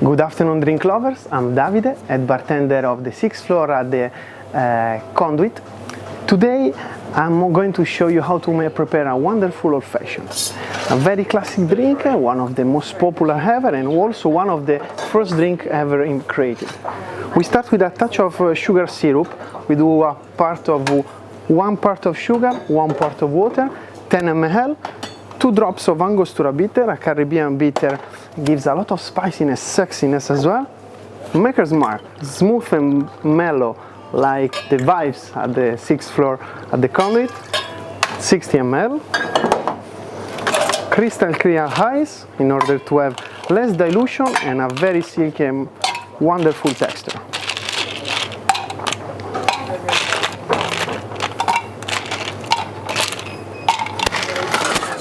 Good afternoon, drink lovers. I'm Davide, head bartender of the 6th floor at the Conduit. Today I'm going to show you how to prepare a wonderful old fashioned. A very classic drink, one of the most popular ever, and also one of the first drink ever created. We start with a touch of sugar syrup. We do one part of sugar, 1 part of water, 10 ml, 2 drops of Angostura bitter. A Caribbean bitter gives a lot of spiciness, sexiness as well. Maker's Mark, smooth and mellow like the vibes at the 6th floor at the Conduit, 60 ml. Crystal clear ice in order to have less dilution and a very silky and wonderful texture.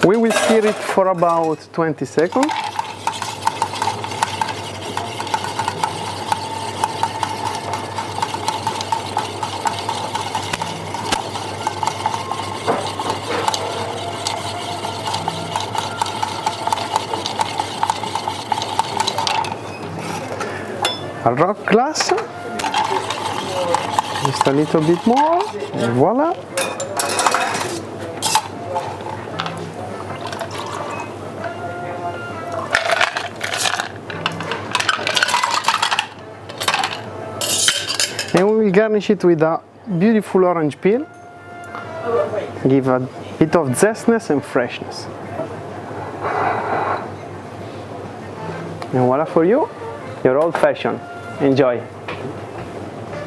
We will stir it for about 20 seconds. A rock glass, just a little bit more, and voila. And we will garnish it with a beautiful orange peel, give a bit of zestness and freshness. And voila for you, your old fashioned. Enjoy!